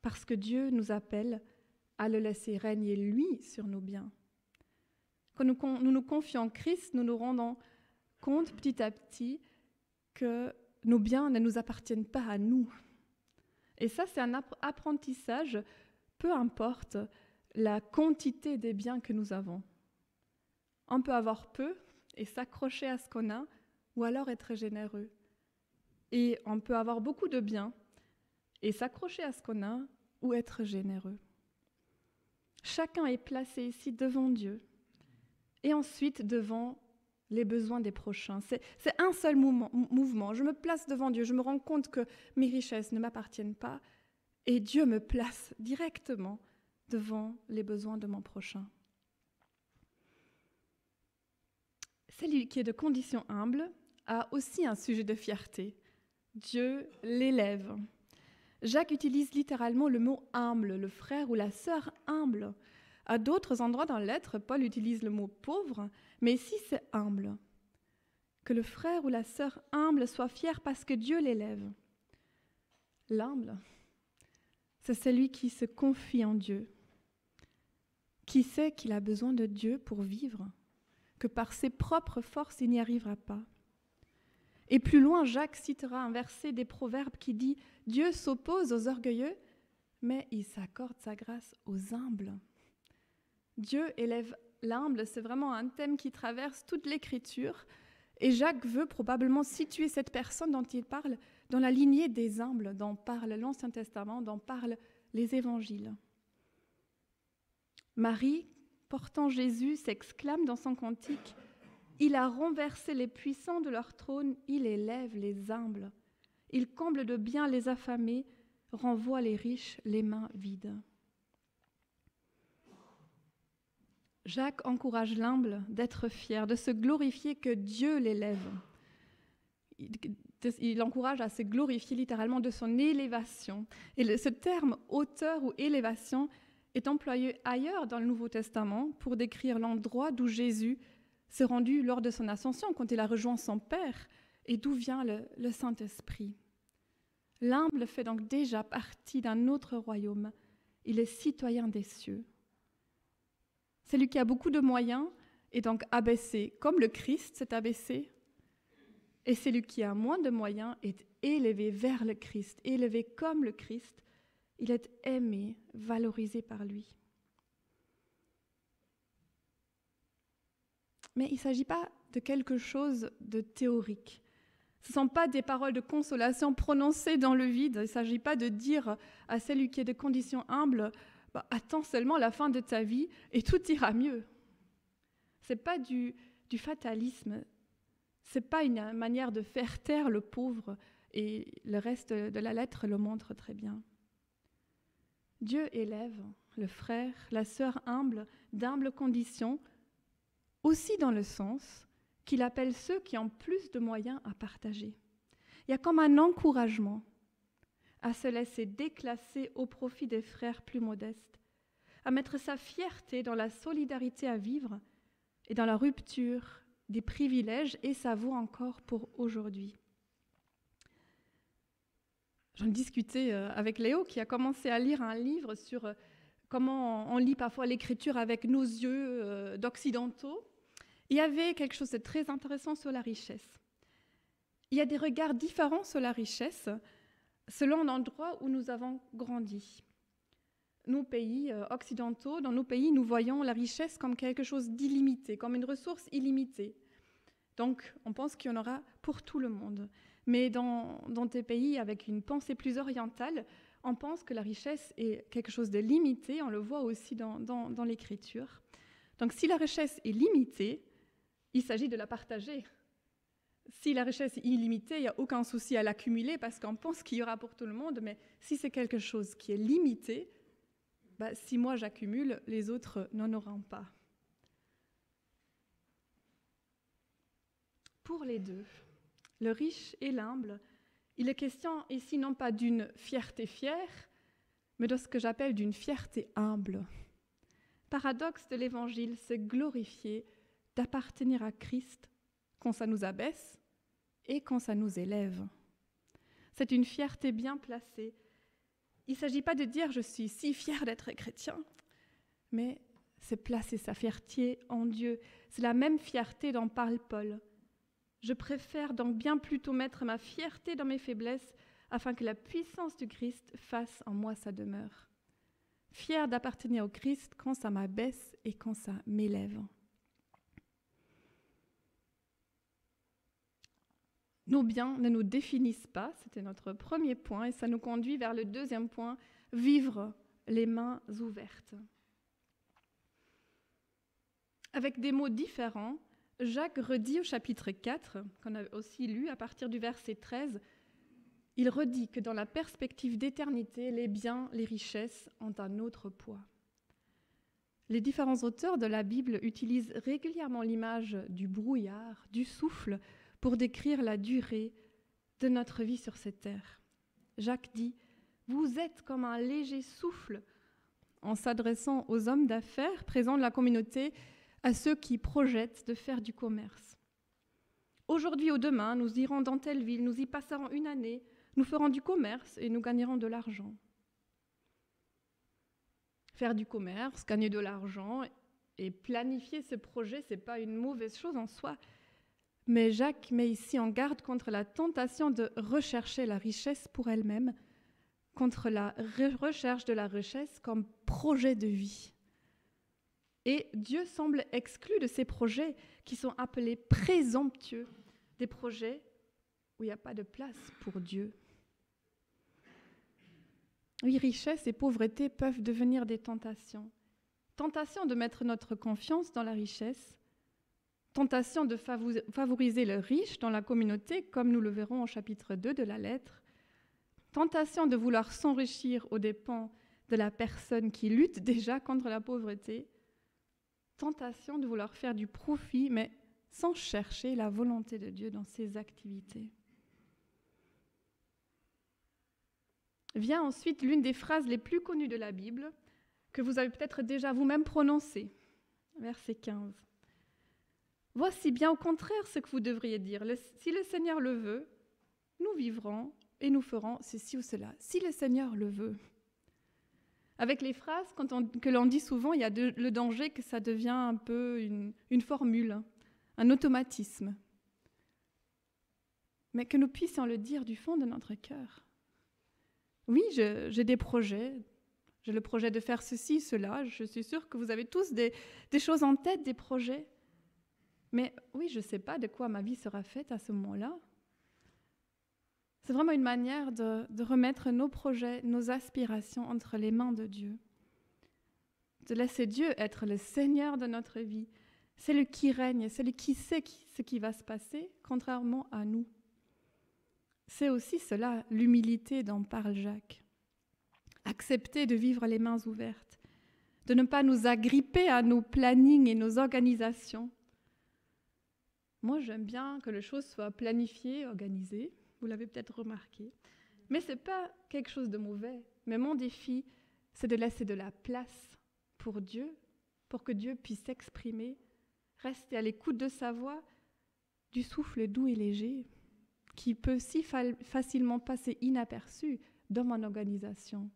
parce que Dieu nous appelle à le laisser régner, lui, sur nos biens. Quand nous nous confions en Christ, nous nous rendons compte petit à petit que nos biens ne nous appartiennent pas à nous. Et ça, c'est un apprentissage, peu importe la quantité des biens que nous avons. On peut avoir peu et s'accrocher à ce qu'on a, ou alors être généreux. Et on peut avoir beaucoup de biens et s'accrocher à ce qu'on a, ou être généreux. Chacun est placé ici devant Dieu et ensuite devant les besoins des prochains. C'est un seul mouvement. Je me place devant Dieu, je me rends compte que mes richesses ne m'appartiennent pas et Dieu me place directement devant les besoins de mon prochain. Celui qui est de condition humble a aussi un sujet de fierté. Dieu l'élève. Jacques utilise littéralement le mot « humble », le frère ou la sœur humble. À d'autres endroits dans la lettre, Paul utilise le mot « pauvre », mais ici c'est « humble ». Que le frère ou la sœur humble soit fier parce que Dieu l'élève. L'humble, c'est celui qui se confie en Dieu, qui sait qu'il a besoin de Dieu pour vivre, que par ses propres forces il n'y arrivera pas. Et plus loin, Jacques citera un verset des Proverbes qui dit « Dieu s'oppose aux orgueilleux, mais il s'accorde sa grâce aux humbles ». Dieu élève l'humble, c'est vraiment un thème qui traverse toute l'Écriture. Et Jacques veut probablement situer cette personne dont il parle dans la lignée des humbles, dont parle l'Ancien Testament, dont parlent les Évangiles. Marie, portant Jésus, s'exclame dans son cantique « Il a renversé les puissants de leur trône, il élève les humbles. Il comble de bien les affamés, renvoie les riches les mains vides. » Jacques encourage l'humble d'être fier, de se glorifier que Dieu l'élève. Il encourage à se glorifier littéralement de son élévation. Et ce terme « hauteur » ou « élévation » est employé ailleurs dans le Nouveau Testament pour décrire l'endroit d'où Jésus s'est rendu lors de son ascension, quand il a rejoint son Père, et d'où vient le Saint-Esprit. L'humble fait donc déjà partie d'un autre royaume. Il est citoyen des cieux. Celui qui a beaucoup de moyens est donc abaissé, comme le Christ s'est abaissé. Et celui qui a moins de moyens est élevé vers le Christ, élevé comme le Christ. Il est aimé, valorisé par lui. Mais il ne s'agit pas de quelque chose de théorique. Ce ne sont pas des paroles de consolation prononcées dans le vide. Il ne s'agit pas de dire à celui qui est de condition humble « Attends seulement la fin de ta vie et tout ira mieux ». Ce n'est pas du fatalisme. Ce n'est pas une manière de faire taire le pauvre, et le reste de la lettre le montre très bien. Dieu élève le frère, la sœur humble, d'humble condition, aussi dans le sens qu'il appelle ceux qui ont plus de moyens à partager. Il y a comme un encouragement à se laisser déclasser au profit des frères plus modestes, à mettre sa fierté dans la solidarité à vivre et dans la rupture des privilèges, et ça vaut encore pour aujourd'hui. J'en discutais avec Léo, qui a commencé à lire un livre sur comment on lit parfois l'Écriture avec nos yeux d'occidentaux. Il y avait quelque chose de très intéressant sur la richesse. Il y a des regards différents sur la richesse selon l'endroit où nous avons grandi. nos pays occidentaux, dans nos pays, nous voyons la richesse comme quelque chose d'illimité, comme une ressource illimitée. Donc, on pense qu'il y en aura pour tout le monde. Mais dans des pays avec une pensée plus orientale, on pense que la richesse est quelque chose de limité. On le voit aussi dans l'Écriture. Donc, si la richesse est limitée, il s'agit de la partager. Si la richesse est illimitée, il n'y a aucun souci à l'accumuler parce qu'on pense qu'il y aura pour tout le monde. Mais si c'est quelque chose qui est limité, si moi j'accumule, les autres n'en auront pas. Pour les deux, le riche et l'humble, il est question ici non pas d'une fierté fière, mais de ce que j'appelle d'une fierté humble. Paradoxe de l'Évangile, c'est glorifier d'appartenir à Christ quand ça nous abaisse et quand ça nous élève. C'est une fierté bien placée. Il ne s'agit pas de dire « je suis si fier d'être chrétien », mais c'est placer sa fierté en Dieu. C'est la même fierté dont parle Paul. Je préfère donc bien plutôt mettre ma fierté dans mes faiblesses afin que la puissance du Christ fasse en moi sa demeure. Fier d'appartenir au Christ quand ça m'abaisse et quand ça m'élève. Nos biens ne nous définissent pas, c'était notre premier point, et ça nous conduit vers le deuxième point, vivre les mains ouvertes. Avec des mots différents, Jacques redit au chapitre 4, qu'on a aussi lu à partir du verset 13, il redit que dans la perspective d'éternité, les biens, les richesses ont un autre poids. Les différents auteurs de la Bible utilisent régulièrement l'image du brouillard, du souffle, pour décrire la durée de notre vie sur cette terre. Jacques dit « Vous êtes comme un léger souffle » en s'adressant aux hommes d'affaires présents de la communauté, à ceux qui projettent de faire du commerce. Aujourd'hui ou demain, nous irons dans telle ville, nous y passerons une année, nous ferons du commerce et nous gagnerons de l'argent. Faire du commerce, gagner de l'argent et planifier ce projet, ce n'est pas une mauvaise chose en soi. Mais Jacques met ici en garde contre la tentation de rechercher la richesse pour elle-même, contre la recherche de la richesse comme projet de vie. Et Dieu semble exclu de ces projets qui sont appelés présomptueux, des projets où il n'y a pas de place pour Dieu. Oui, richesse et pauvreté peuvent devenir des tentations. Tentation de mettre notre confiance dans la richesse, tentation de favoriser le riche dans la communauté, comme nous le verrons au chapitre 2 de la lettre, tentation de vouloir s'enrichir aux dépens de la personne qui lutte déjà contre la pauvreté, tentation de vouloir faire du profit, mais sans chercher la volonté de Dieu dans ses activités. Vient ensuite l'une des phrases les plus connues de la Bible, que vous avez peut-être déjà vous-même prononcée, verset 15. Voici bien au contraire ce que vous devriez dire. Si le Seigneur le veut, nous vivrons et nous ferons ceci ou cela. Si le Seigneur le veut. Avec les phrases que l'on dit souvent, il y a le danger que ça devient un peu une formule, un automatisme. Mais que nous puissions le dire du fond de notre cœur. Oui, j'ai des projets. J'ai le projet de faire ceci, cela. Je suis sûre que vous avez tous des choses en tête, des projets. Mais oui, je ne sais pas de quoi ma vie sera faite à ce moment-là. C'est vraiment une manière de remettre nos projets, nos aspirations entre les mains de Dieu. De laisser Dieu être le Seigneur de notre vie. C'est lui qui règne, c'est lui qui sait ce qui va se passer, contrairement à nous. C'est aussi cela, l'humilité dont parle Jacques. Accepter de vivre les mains ouvertes, de ne pas nous agripper à nos plannings et nos organisations. Moi, j'aime bien que les choses soient planifiées, organisées. Vous l'avez peut-être remarqué. Mais ce n'est pas quelque chose de mauvais. Mais mon défi, c'est de laisser de la place pour Dieu, pour que Dieu puisse s'exprimer, rester à l'écoute de sa voix, du souffle doux et léger, qui peut si facilement passer inaperçu dans mon organisation.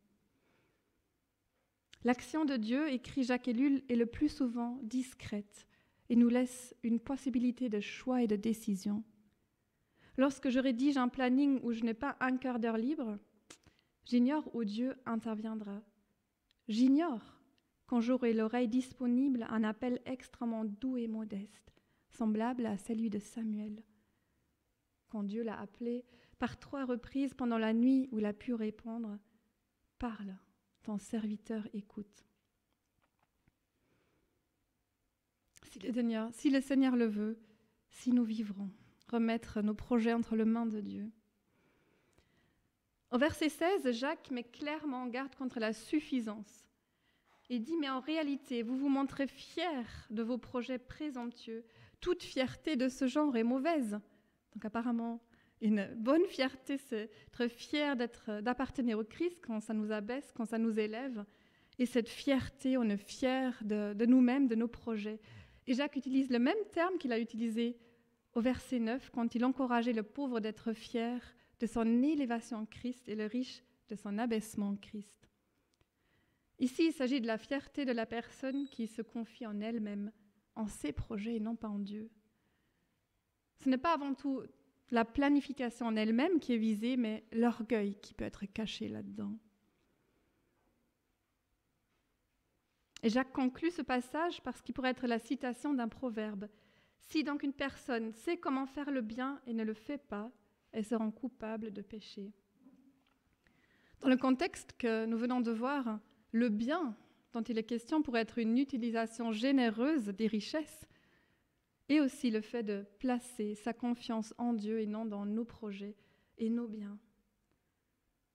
L'action de Dieu, écrit Jacques Ellul, est le plus souvent discrète et nous laisse une possibilité de choix et de décision. Lorsque je rédige un planning où je n'ai pas un quart d'heure libre, j'ignore où Dieu interviendra. J'ignore quand j'aurai l'oreille disponible un appel extrêmement doux et modeste, semblable à celui de Samuel, quand Dieu l'a appelé par 3 reprises pendant la nuit où il a pu répondre « Parle, ton serviteur écoute ». Si le Seigneur le veut, si nous vivrons, remettre nos projets entre les mains de Dieu. Au verset 16, Jacques met clairement en garde contre la suffisance. Il dit, mais en réalité, vous vous montrez fiers de vos projets présomptueux. Toute fierté de ce genre est mauvaise. Donc apparemment, une bonne fierté, c'est être fier d'appartenir au Christ quand ça nous abaisse, quand ça nous élève. Et cette fierté, on est fier de nous-mêmes, de nos projets. Et Jacques utilise le même terme qu'il a utilisé au verset 9, quand il encourageait le pauvre d'être fier de son élévation en Christ et le riche de son abaissement en Christ. Ici, il s'agit de la fierté de la personne qui se confie en elle-même, en ses projets et non pas en Dieu. Ce n'est pas avant tout la planification en elle-même qui est visée, mais l'orgueil qui peut être caché là-dedans. Et Jacques conclut ce passage parce qu'il pourrait être la citation d'un proverbe. Si donc une personne sait comment faire le bien et ne le fait pas, elle se rend coupable de péché. Dans le contexte que nous venons de voir, le bien dont il est question pourrait être une utilisation généreuse des richesses et aussi le fait de placer sa confiance en Dieu et non dans nos projets et nos biens.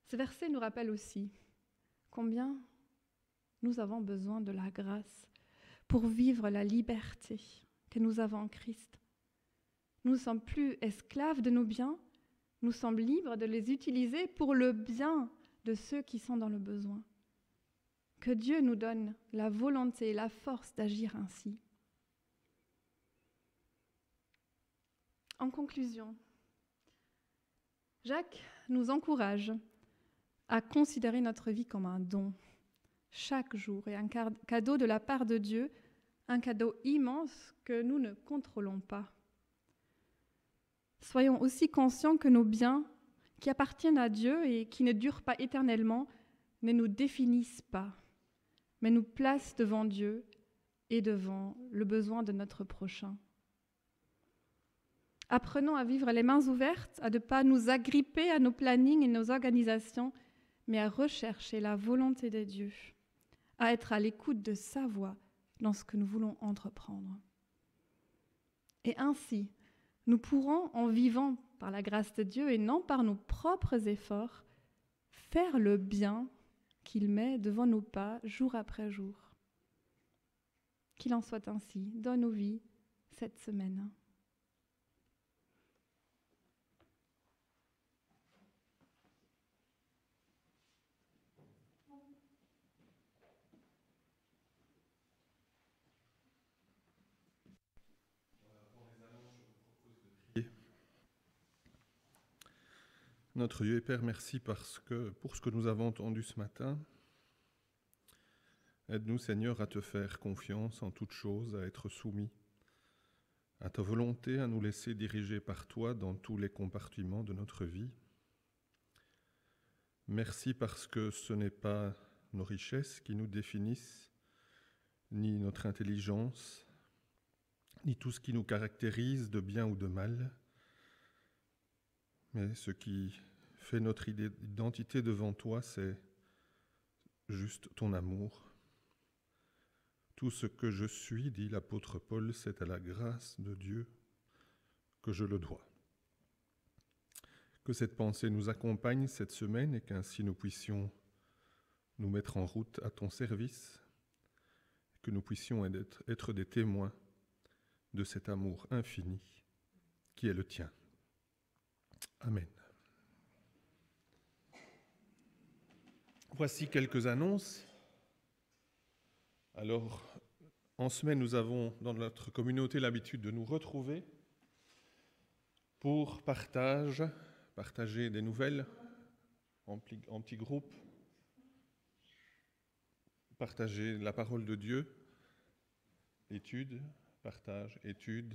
Ce verset nous rappelle aussi combien nous avons besoin de la grâce pour vivre la liberté que nous avons en Christ. Nous ne sommes plus esclaves de nos biens, nous sommes libres de les utiliser pour le bien de ceux qui sont dans le besoin. Que Dieu nous donne la volonté et la force d'agir ainsi. En conclusion, Jacques nous encourage à considérer notre vie comme un don, chaque jour, et un cadeau de la part de Dieu, un cadeau immense que nous ne contrôlons pas. Soyons aussi conscients que nos biens, qui appartiennent à Dieu et qui ne durent pas éternellement, ne nous définissent pas, mais nous placent devant Dieu et devant le besoin de notre prochain. Apprenons à vivre les mains ouvertes, à ne pas nous agripper à nos plannings et nos organisations, mais à rechercher la volonté de Dieu, à être à l'écoute de sa voix dans ce que nous voulons entreprendre. Et ainsi, nous pourrons, en vivant par la grâce de Dieu et non par nos propres efforts, faire le bien qu'il met devant nos pas jour après jour. Qu'il en soit ainsi dans nos vies cette semaine. Notre Dieu et Père, merci pour ce que nous avons entendu ce matin. Aide-nous, Seigneur, à te faire confiance en toutes choses, à être soumis à ta volonté, à nous laisser diriger par toi dans tous les compartiments de notre vie. Merci parce que ce n'est pas nos richesses qui nous définissent, ni notre intelligence, ni tout ce qui nous caractérise de bien ou de mal, mais ce qui fait notre identité devant toi, c'est juste ton amour. Tout ce que je suis, dit l'apôtre Paul, c'est à la grâce de Dieu que je le dois. Que cette pensée nous accompagne cette semaine et qu'ainsi nous puissions nous mettre en route à ton service, que nous puissions être des témoins de cet amour infini qui est le tien. Amen. Voici quelques annonces. Alors, en semaine, nous avons dans notre communauté l'habitude de nous retrouver pour partager des nouvelles en petits groupes, partager la parole de Dieu, étude, partage, étude,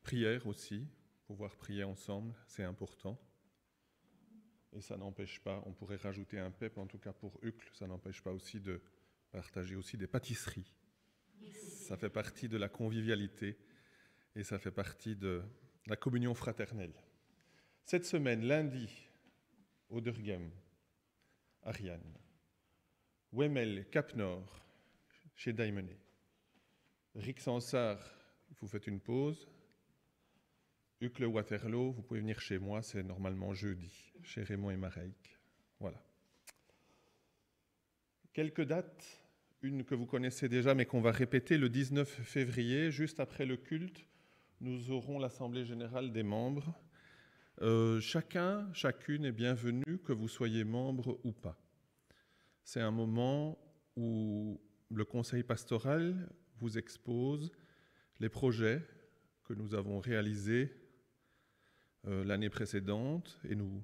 prière aussi. Pouvoir prier ensemble, c'est important. Et ça n'empêche pas, on pourrait rajouter un PEP, en tout cas pour Uccle, ça n'empêche pas aussi de partager aussi des pâtisseries. Ça fait partie de la convivialité et ça fait partie de la communion fraternelle. Cette semaine, lundi, Oderghem, Ariane, Wemmel, Cap-Nord, chez Daimenet. Rixensart, vous faites une pause. Uccle-Waterloo, vous pouvez venir chez moi, c'est normalement jeudi, chez Raymond et Mareik. Voilà. Quelques dates, une que vous connaissez déjà mais qu'on va répéter, le 19 février, juste après le culte, nous aurons l'Assemblée générale des membres. Chacun, chacune est bienvenue, que vous soyez membre ou pas. C'est un moment où le conseil pastoral vous expose les projets que nous avons réalisés l'année précédente, et nous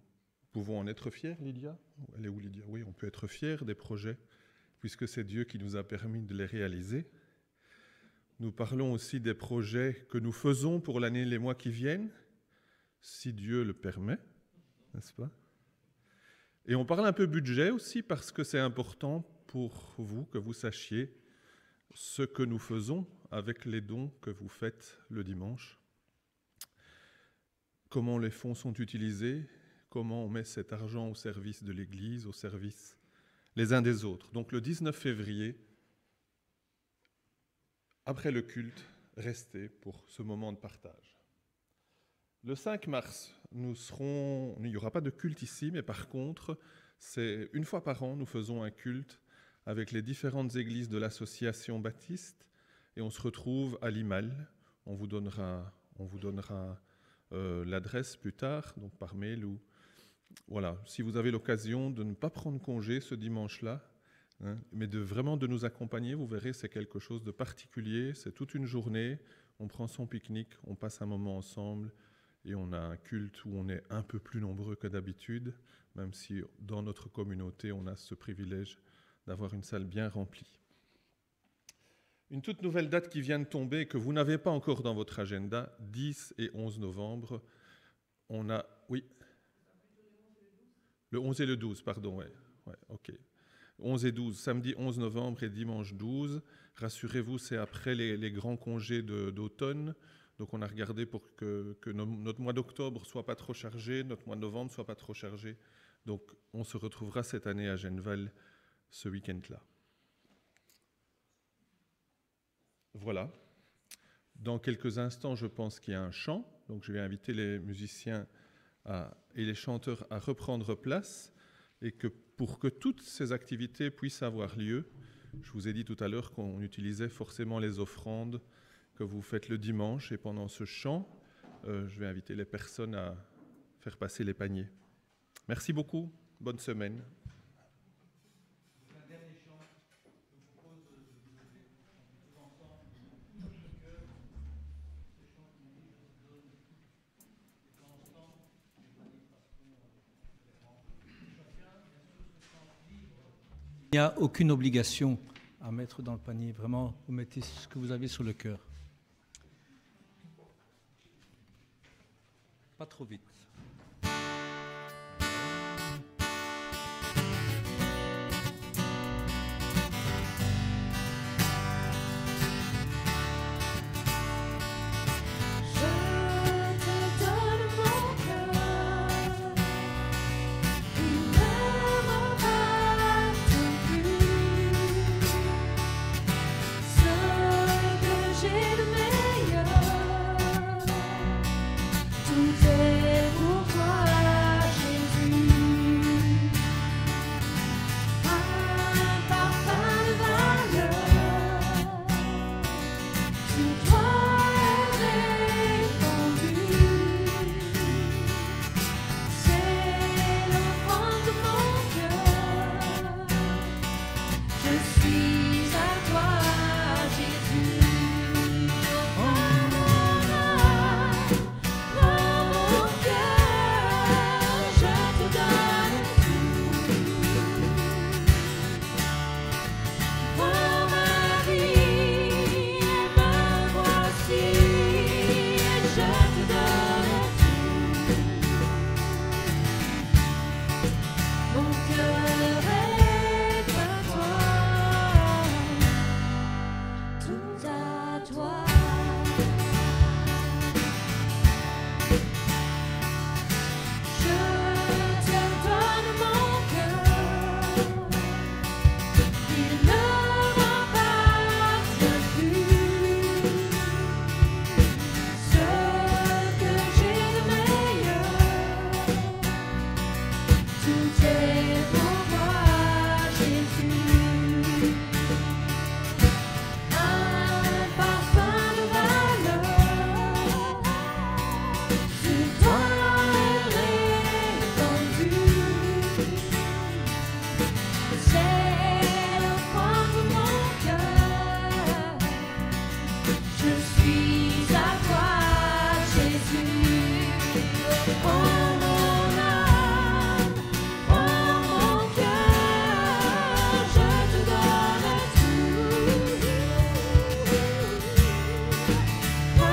pouvons en être fiers, Lydia. Elle est où, Lydia? Oui, on peut être fiers des projets, puisque c'est Dieu qui nous a permis de les réaliser. Nous parlons aussi des projets que nous faisons pour l'année, les mois qui viennent, si Dieu le permet, n'est-ce pas? Et on parle un peu budget aussi, parce que c'est important pour vous que vous sachiez ce que nous faisons avec les dons que vous faites le dimanche. Comment les fonds sont utilisés, comment on met cet argent au service de l'Église, au service les uns des autres. Donc le 19 février, après le culte, restez pour ce moment de partage. Le 5 mars, il n'y aura pas de culte ici, mais par contre, c'est une fois par an, nous faisons un culte avec les différentes églises de l'association baptiste, et on se retrouve à Limal. On vous donnera l'adresse plus tard, donc par mail. Voilà, si vous avez l'occasion de ne pas prendre congé ce dimanche-là, mais vraiment de nous accompagner, vous verrez, c'est quelque chose de particulier. C'est toute une journée, on prend son pique-nique, on passe un moment ensemble, et on a un culte où on est un peu plus nombreux que d'habitude, même si dans notre communauté, on a ce privilège d'avoir une salle bien remplie. Une toute nouvelle date qui vient de tomber et que vous n'avez pas encore dans votre agenda, 10 et 11 novembre, on a... Oui. Le 11 et le 12, pardon, ouais, ok. 11 et 12, samedi 11 novembre et dimanche 12. Rassurez-vous, c'est après les grands congés d'automne. Donc on a regardé pour que notre mois d'octobre ne soit pas trop chargé, notre mois de novembre ne soit pas trop chargé. Donc on se retrouvera cette année à Genval ce week-end-là. Voilà. Dans quelques instants, je pense qu'il y a un chant. Donc je vais inviter les musiciens et les chanteurs à reprendre place. Et que pour que toutes ces activités puissent avoir lieu, je vous ai dit tout à l'heure qu'on utilisait forcément les offrandes que vous faites le dimanche. Et pendant ce chant, je vais inviter les personnes à faire passer les paniers. Merci beaucoup. Bonne semaine. Il n'y a aucune obligation à mettre dans le panier. Vraiment, vous mettez ce que vous avez sur le cœur. Pas trop vite. Tout est pour J'ai pour toi, Jésus, un parfum de valeur sur toi répandu. C'est le point de mon cœur. Je suis à toi, Jésus. Oh mon âme, oh mon cœur, je te donne tout. Oh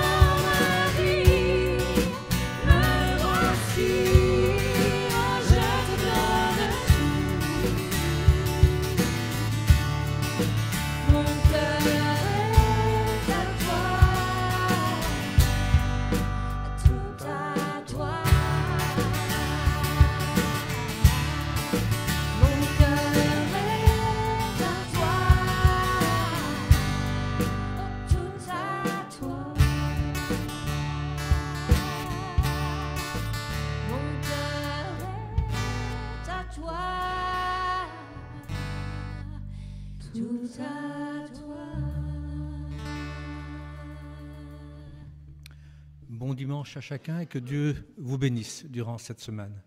ma vie, me voici, oh je te donne tout. Mon cœur est à toi, tout à toi. Mon cœur est à toi, tout à toi. Mon cœur est à toi, tout à toi. Bon dimanche à chacun et que Dieu vous bénisse durant cette semaine.